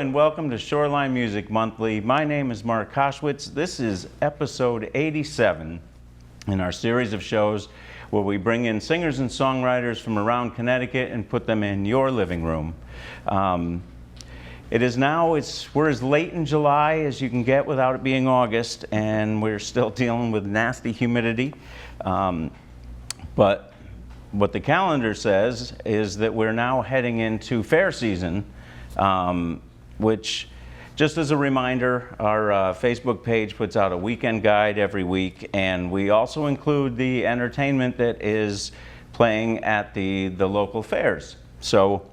and welcome to Shoreline Music Monthly. My name is Mark Koschwitz. This is episode 87 in our series of shows where we bring in singers and songwriters from around Connecticut and put them in your living room. We're as late in July as you can get without it being August, and we're still dealing with nasty humidity. But what the calendar says is that we're now heading into fair season, which, just as a reminder, our Facebook page puts out a weekend guide every week, and we also include the entertainment that is playing at the local fairs. So,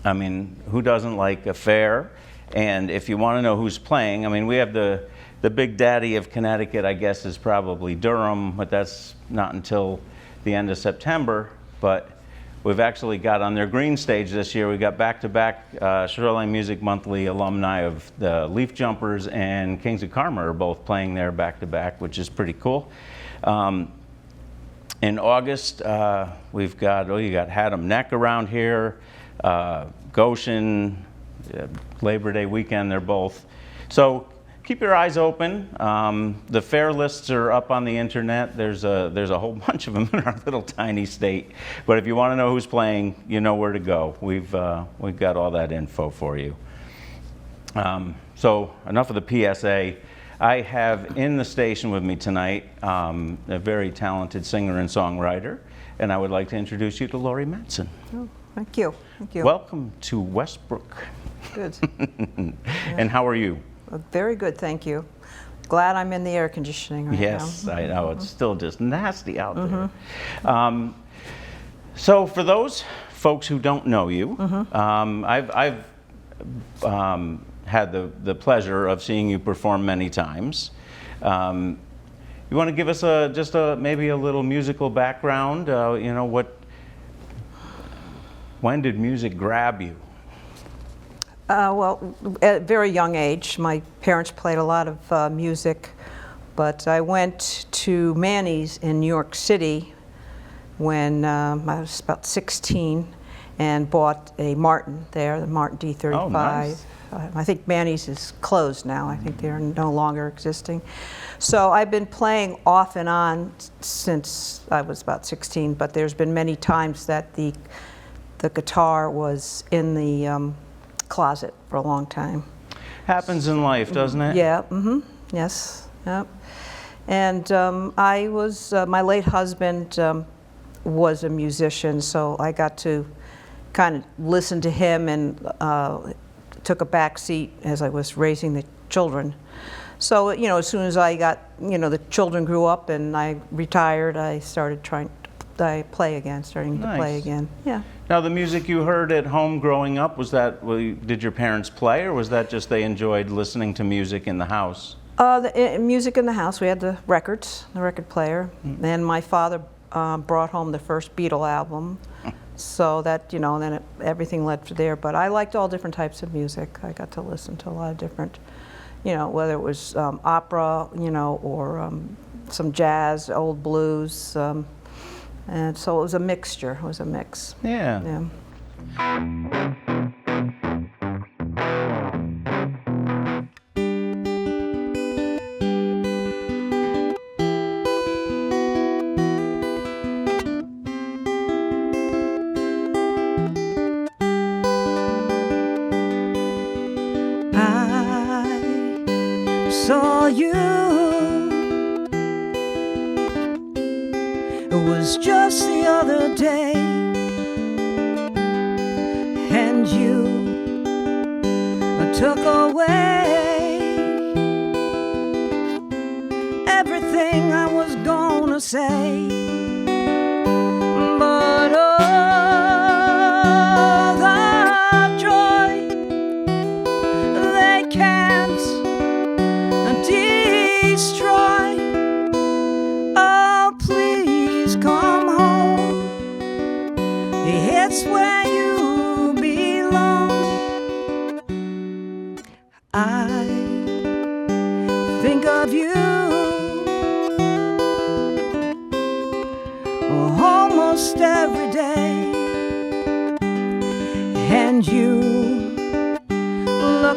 I mean, who doesn't like a fair? And if you want to know who's playing, I mean, we have the big daddy of Connecticut, I guess, is probably Durham, but that's not until the end of September. But we've actually got on their green stage this year, we got back-to-back Shoreline Music Monthly alumni of the Leaf Jumpers and Kings of Karma are both playing there back-to-back, which is pretty cool. In August, we've got, you got Haddam Neck around here, Goshen, Labor Day weekend, they're both. So keep your eyes open. The fair lists are up on the internet. There's a whole bunch of them in our little tiny state. But if you want to know who's playing, you know where to go. We've got all that info for you. So enough of the PSA. I have in the station with me tonight a very talented singer and songwriter, and I would like to introduce you to Laurie Mattson. Oh, thank you. Thank you. Welcome to Westbrook. Good. And how are you? Very good, thank you. Glad I'm in the air conditioning right now. Yes, I know. It's still just nasty out there. So for those folks who don't know you, I've had the pleasure of seeing you perform many times. You want to give us maybe a little musical background? When did music grab you? Well, at a very young age, my parents played a lot of music, but I went to Manny's in New York City when I was about 16 and bought a Martin there, the Martin D35. Oh, nice. I think Manny's is closed now. I think they're no longer existing. So I've been playing off and on since I was about 16, but there's been many times that the guitar was in the closet for a long time. Happens in life, doesn't it? Yeah, yes, yep. And I was, my late husband was a musician, so I got to kind of listen to him and took a back seat as I was raising the children. So, as soon as I got, the children grew up and I retired, I started starting to play again, yeah. Now, the music you heard at home growing up, did your parents play, or was that just they enjoyed listening to music in the house? Music in the house. We had the record player, and my father brought home the first Beatle album, so that, then everything led from there. But I liked all different types of music. I got to listen to a lot of different, whether it was opera, or some jazz, old blues. And so it was a mixture. It was a mix. Yeah. I saw you. It was just the other day, and you took away everything I was gonna say. But oh, the joy they can't destroy. Oh, please come home. It's where you belong. I think of you almost every day, and you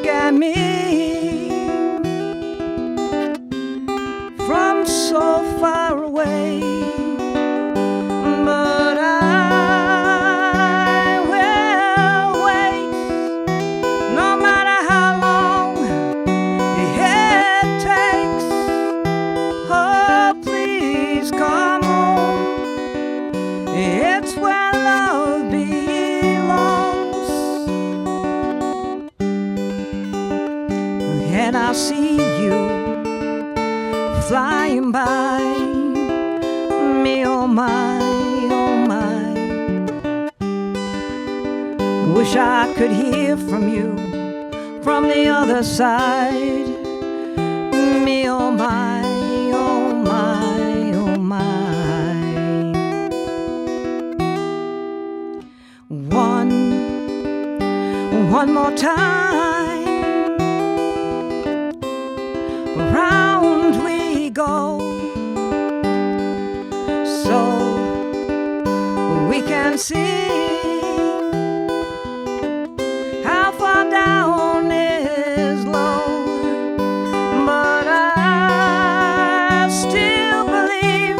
at me from so far away, but I will wait, no matter how long it takes. Oh, please come home. It's where love belongs. And I see you flying by me, oh my, oh my. Wish I could hear from you from the other side. Me, oh my, oh my, oh my. One more time, round we go, so we can see how far down is low. But I still believe,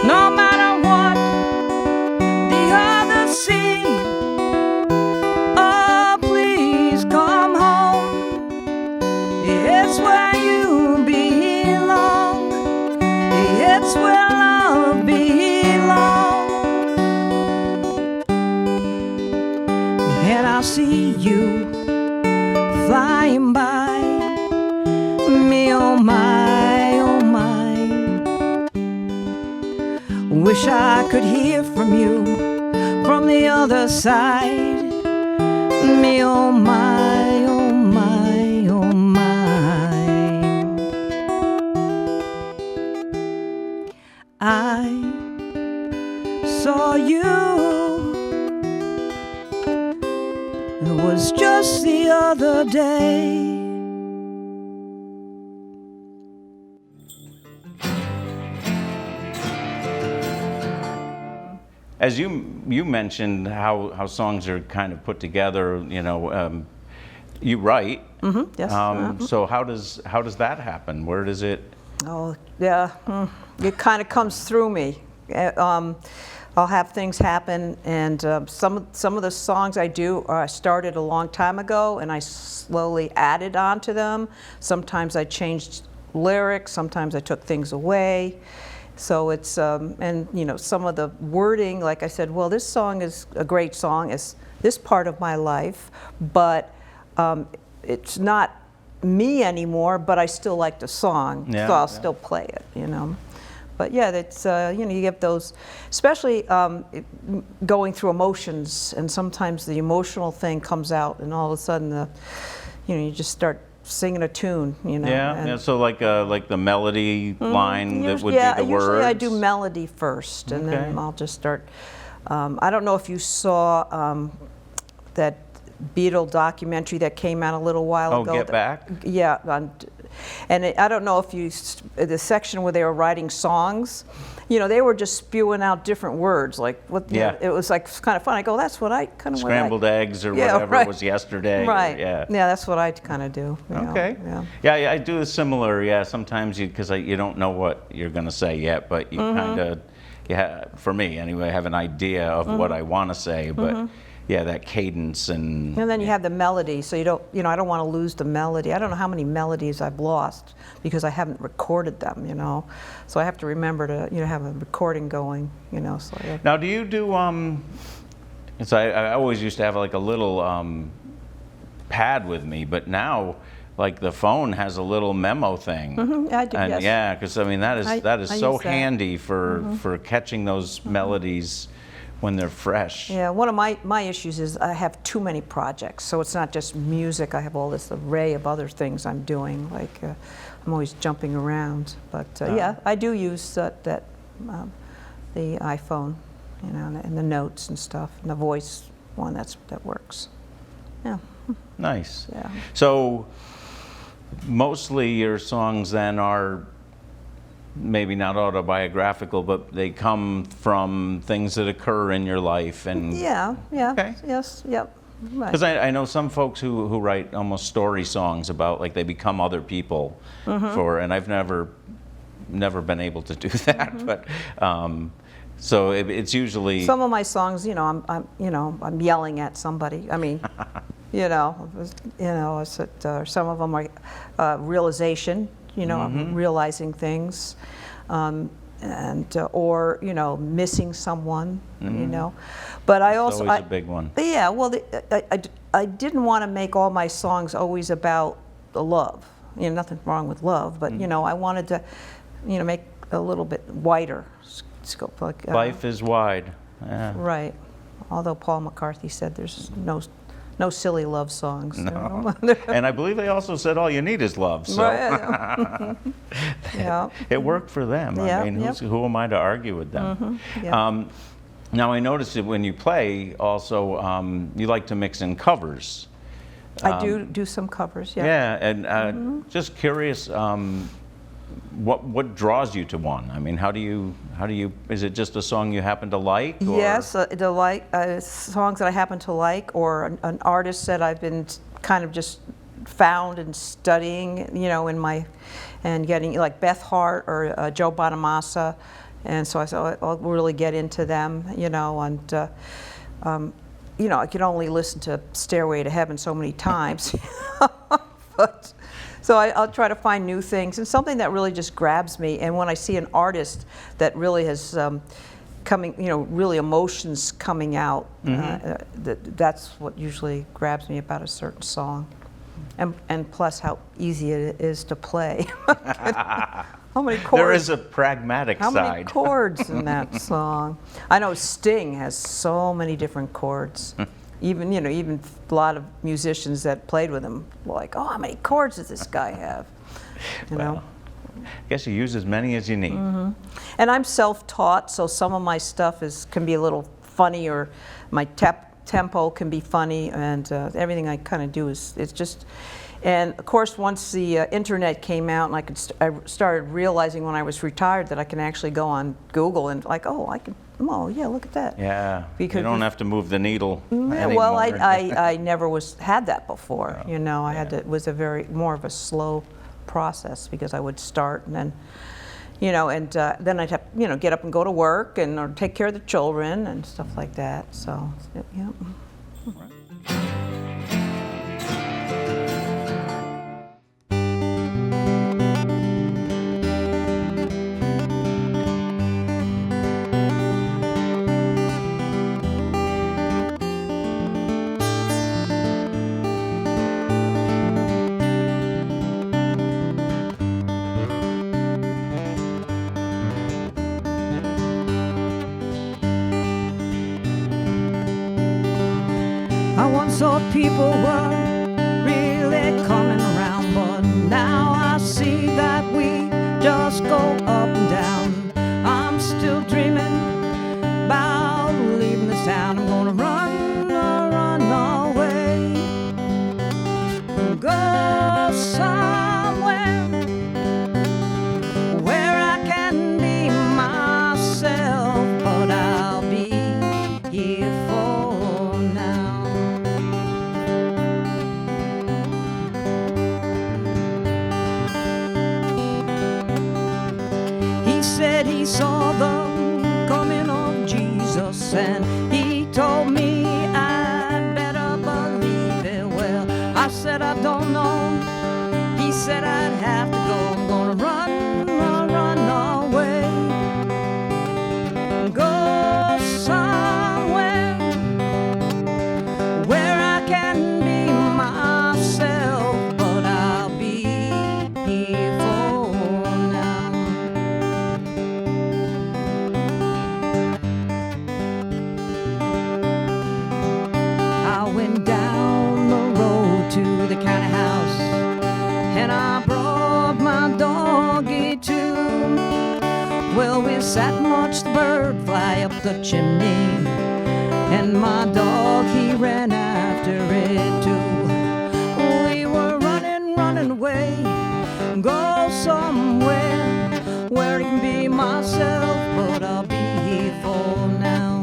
no matter what the others see, oh, please come home. It's where you belong. It's where love belongs. And I'll see you flying by me, oh my, oh my. Wish I could hear from you from the other side. Me, oh my, oh my, oh my. I saw you. It was just the other day. As you mentioned how songs are kind of put together, you know, you write. Mm-hmm, yes. So how does that happen? Where does it? Oh, yeah. It kind of comes through me. I'll have things happen, and some of the songs I do started a long time ago, and I slowly added on to them. Sometimes I changed lyrics. Sometimes I took things away. So it's, and you know, some of the wording, like I said, well, this song is a great song, it's this part of my life, but it's not me anymore, but I still like the song, Yeah, so I'll yeah. still play it, you know. But yeah, it's, you know, you get those, especially going through emotions, and sometimes the emotional thing comes out, and all of a sudden, you know, you just start singing a tune, you know. Yeah, and, yeah. So like the melody line that would yeah, be the words. usually I do melody first, and then Okay. I'll just start. I don't know if you saw that Beatle documentary that came out a little while Oh, ago. Get Back? Yeah, and I don't know if you, the section where they were writing songs, you know, they were just spewing out different words, like what. You Yeah. know, it was like kind of fun. I go, that's what I kind of Scrambled eggs or Yeah, whatever right. was yesterday. Right. Yeah. Yeah, that's what I kind of do. You know, Okay. Yeah. Yeah, I do a similar. Yeah, sometimes because you don't know what you're going to say yet, but you kind of, yeah, for me anyway, have an idea of what I want to say, but yeah, that cadence and. And then you have the melody, so you don't, you know, I don't want to lose the melody. I don't know how many melodies I've lost because I haven't recorded them, you know. So I have to remember to, you know, have a recording going, you know. So yeah. Now, do you do? So I always used to have like a little pad with me, but now. Like the phone has a little memo thing, I do, and yes. yeah, because I mean that is I so use that. handy for catching those melodies when they're fresh. Yeah, one of my issues is I have too many projects, so it's not just music. I have all this array of other things I'm doing. Like I'm always jumping around, but yeah, I do use the iPhone, you know, and the notes and stuff, and the voice one that works. Yeah. Nice. Yeah. So mostly your songs then are maybe not autobiographical, but they come from things that occur in your life and Yeah, yeah, Okay. yes, yep. Right. Because I know some folks who write almost story songs about, like, they become other people and I've never been able to do that, but so it's usually Some of my songs, I'm yelling at somebody. I mean, some of them are realization. I'm realizing things, or missing someone. But I also always a big one. Yeah, well, I didn't want to make all my songs always about the love. Nothing wrong with love, but I wanted to, make a little bit wider scope. Like, Life is wide. Yeah. Right. Although Paul McCarthy said there's no silly love songs. No. And I believe they also said all you need is love. So Right. Yeah. it worked for them. Yeah, I mean, yep. who am I to argue with them? Yeah. Now, I noticed that when you play, also, you like to mix in covers. I do some covers, yeah. Yeah, and just curious, what draws you to one? I mean, how do you? Is it just a song you happen to like? Or? Yes, songs that I happen to like, or an artist that I've been kind of just found and studying, and getting, like Beth Hart or Joe Bonamassa. And so I thought I'll really get into them, and I can only listen to Stairway to Heaven so many times. But so I'll try to find new things and something that really just grabs me. And when I see an artist that really has coming, really emotions coming out, that's what usually grabs me about a certain song. And plus how easy it is to play. How many chords? There is a pragmatic How side. many chords in that song? I know Sting has so many different chords. Even a lot of musicians that played with him were like, oh, how many chords does this guy have? Well, I guess you use as many as you need. And I'm self-taught, so some of my stuff can be a little funny, or my tempo can be funny, and everything I kind of do it's just. And of course, once the internet came out, and I started realizing when I was retired that I can actually go on Google and oh yeah, look at that. Yeah, Because you don't have to move the needle anymore. Well, I never had that before. I had to. It was more of a slow process, because I would start and then, then I'd have get up and go to work or take care of the children and stuff like that. So yeah. I once thought people were really coming around, but now I see that we just go up and down. I'm still dreaming about leaving this town. I'm gonna run away, go somewhere where I can be myself, but I'll be here for now. He said he saw the coming of Jesus, and he told me I'd better believe it. Well, I said I don't know. He said I'd have to go. I'm gonna run away, go somewhere where I can be myself, but I'll be here for now. I went down the road to the county house, and I brought my doggy too. Well, we sat and watched the bird fly up the chimney, and my dog, he ran after it too. We were running away, go somewhere where I can be myself, but I'll be here for now.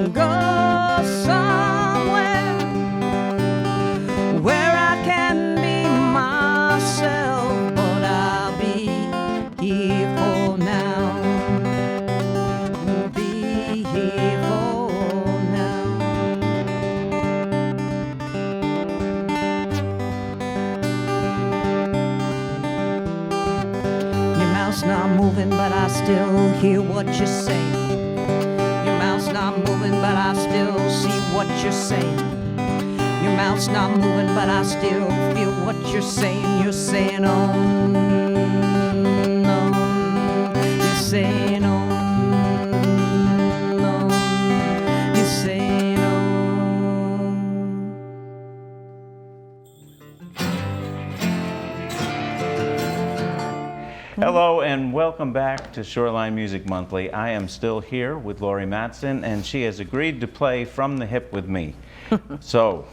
go somewhere where I can be myself, but I'll be here for now. Be here for now. Your mouth's not moving, but I still hear what you're saying. Your mouth's not moving, but I still see what you're saying. Your mouth's not moving, but I still feel what you're saying. You're saying, oh, no. You're saying, oh, no. You're saying, oh. Hello and welcome back to Shoreline Music Monthly. I am still here with Laurie Mattson, and she has agreed to play From the Hip with me. So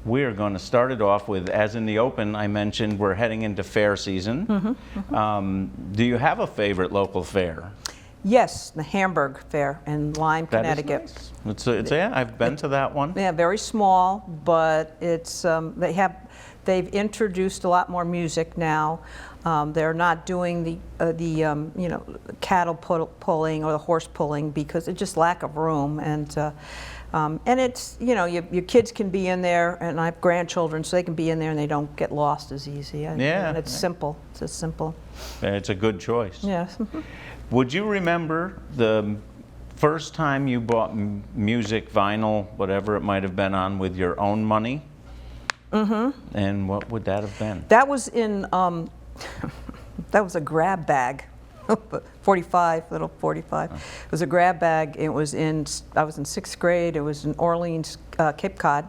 we're going to start it off with, as in the open I mentioned, we're heading into fair season. Do you have a favorite local fair? Yes, the Hamburg Fair in Lyme, That is Connecticut. nice. Yeah, I've been to that one. Yeah, very small, but it's they've introduced a lot more music now. They're not doing the cattle pulling or the horse pulling because it's just lack of room, and it's your kids can be in there, and I have grandchildren, so they can be in there and they don't get lost as easy. Yeah. And it's simple. It's just simple. It's a good choice. Yes. Would you remember the first time you bought music, vinyl, whatever it might have been on, with your own money? Mm-hmm. And what would that have been? That was in that was a grab bag. 45, little 45. It was a grab bag. I was in 6th grade. It was in Orleans, Cape Cod.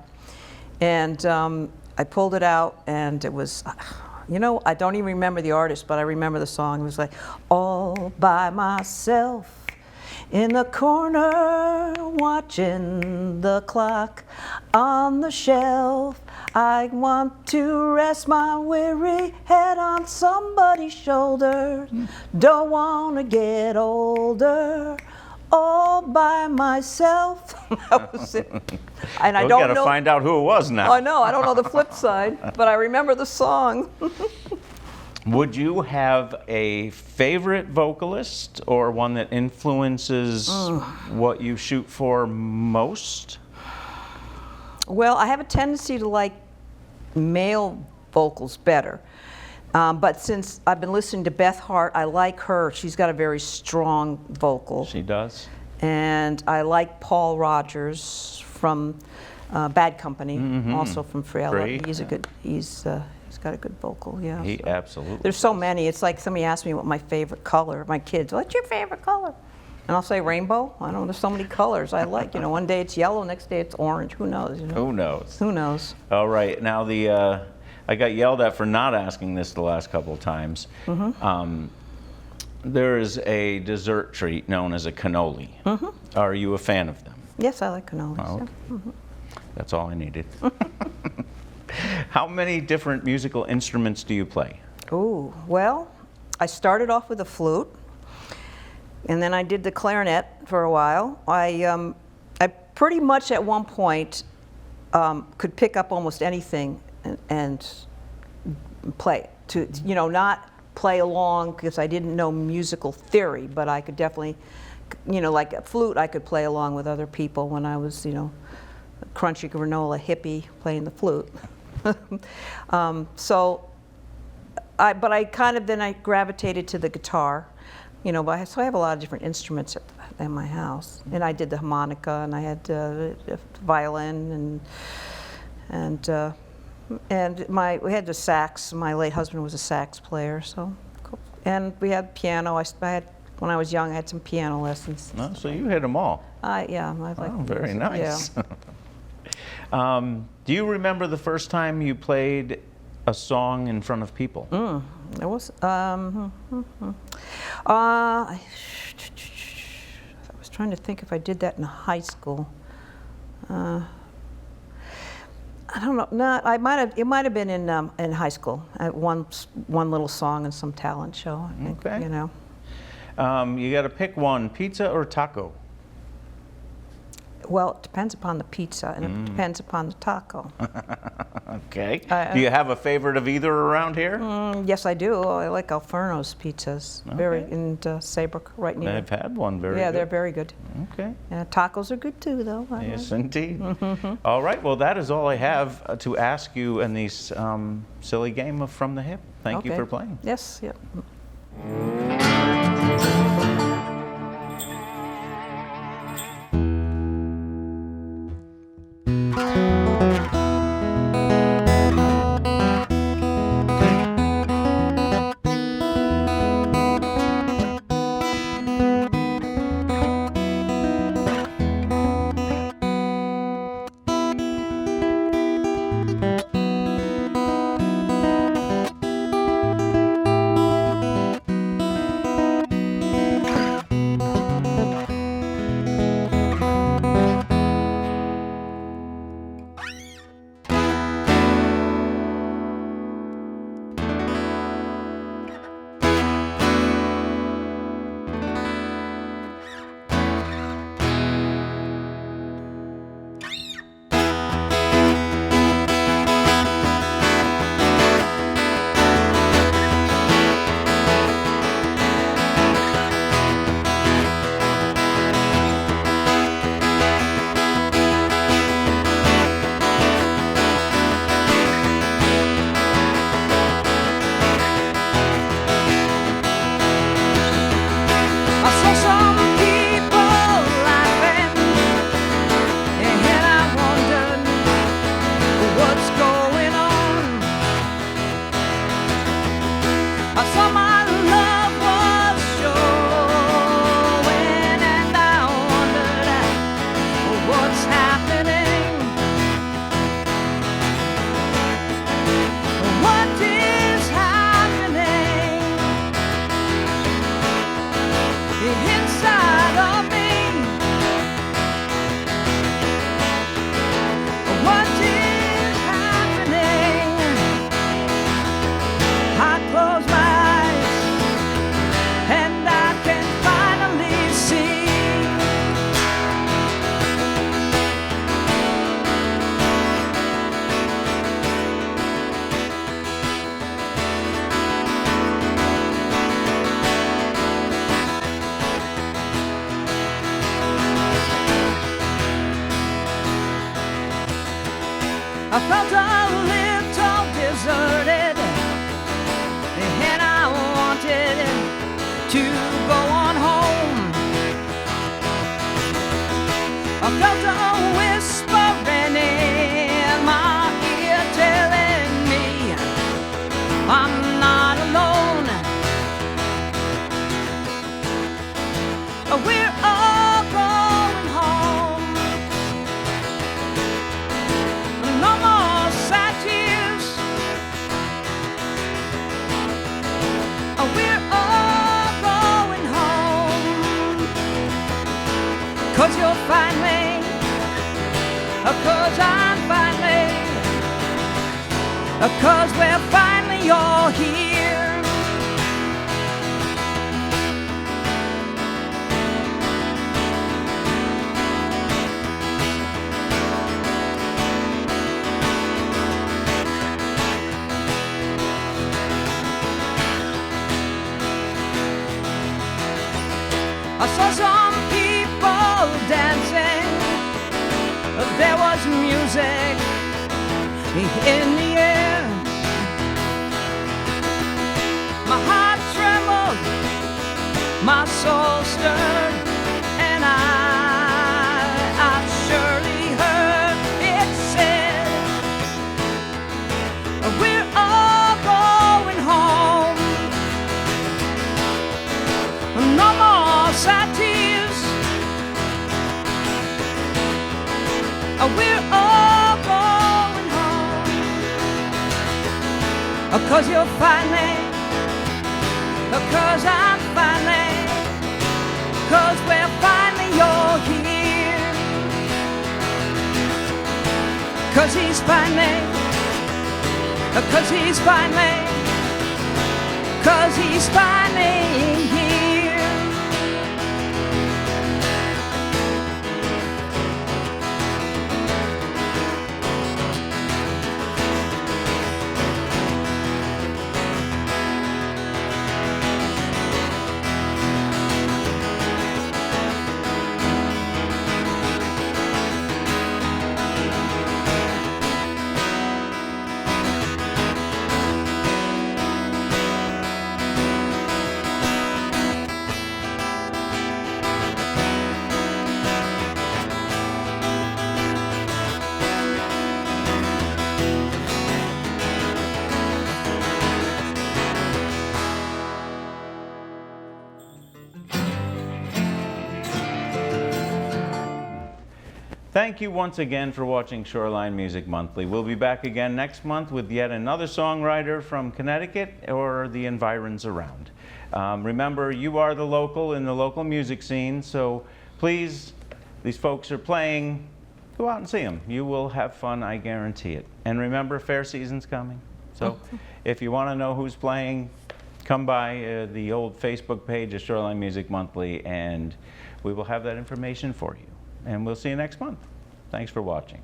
And I pulled it out, and it was, I don't even remember the artist, but I remember the song. It was like, all by myself in the corner, watching the clock on the shelf. I want to rest my weary head on somebody's shoulder. Don't want to get older, all by myself. That was it. And I don't know. We've got to find out who it was now. I know. I don't know the flip side, but I remember the song. Would you have a favorite vocalist or one that influences what you shoot for most? Well, I have a tendency to like male vocals better. But since I've been listening to Beth Hart, I like her. She's got a very strong vocal. She does. And I like Paul Rogers from Bad Company, also from Free. He's a good. He's got a good vocal. Yeah. He absolutely. There's so many. It's like somebody asked me what my favorite color. My kids, what's your favorite color? And I'll say rainbow. I don't know. There's so many colors I like. One day it's yellow, next day it's orange. Who knows? Who knows? Who knows? All right. Now I got yelled at for not asking this the last couple of times. There is a dessert treat known as a cannoli. Are you a fan of them? Yes, I like cannolis. Oh, okay. Yeah. That's all I needed. How many different musical instruments do you play? Ooh, well, I started off with a flute, and then I did the clarinet for a while. I pretty much at one point could pick up almost anything and play it. Not play along because I didn't know musical theory, but I could definitely, like a flute, I could play along with other people when I was, a crunchy granola hippie playing the flute. But I kind of then I gravitated to the guitar, so I have a lot of different instruments at my house, and I did the harmonica, and I had a violin, and we had the sax. My late husband was a sax player, and we had piano. When I was young, I had some piano lessons. Oh, so you hit them all. Yeah, I like. Oh, very nice. Yeah. Do you remember the first time you played a song in front of people? It was. I was trying to think if I did that in high school. I don't know. No, it might have been in high school. One little song and some talent show. I think. Okay. You got to pick one: pizza or taco? Well, it depends upon the pizza, and it depends upon the taco. Okay. Do you have a favorite of either around here? Yes, I do. I like Alferno's pizzas. Very in Saybrook, right near. I've had one. Very Yeah, good. they're very good. Okay. Tacos are good too, though. Yes, indeed. All right. Well, that is all I have to ask you in this silly game of From the Hip. Thank you for playing. Yes. Yep. I felt a little deserted, and I wanted to go on home. I felt a whispering in my ear telling me I'm not alone. We're all going home. No more sad tears. We're all going home. 'Cause you'll find me, 'cause I'm finally, 'cause we're finally all here. I saw some people dancing. There was music in the air. My heart trembled, my soul stirred, and I surely heard it said, we're all going home. No more sad tears. We're all going home. 'Cause you'll find me, 'cause I'm finally, 'cause we're finally all here. 'Cause he's finally, 'cause he's finally, 'cause he's finally here. Thank you once again for watching Shoreline Music Monthly. We'll be back again next month with yet another songwriter from Connecticut or the environs around. Remember, you are the local in the local music scene, so please, these folks are playing. Go out and see them. You will have fun, I guarantee it. And remember, fair season's coming. So if you want to know who's playing, come by the old Facebook page of Shoreline Music Monthly, and we will have that information for you. And we'll see you next month. Thanks for watching.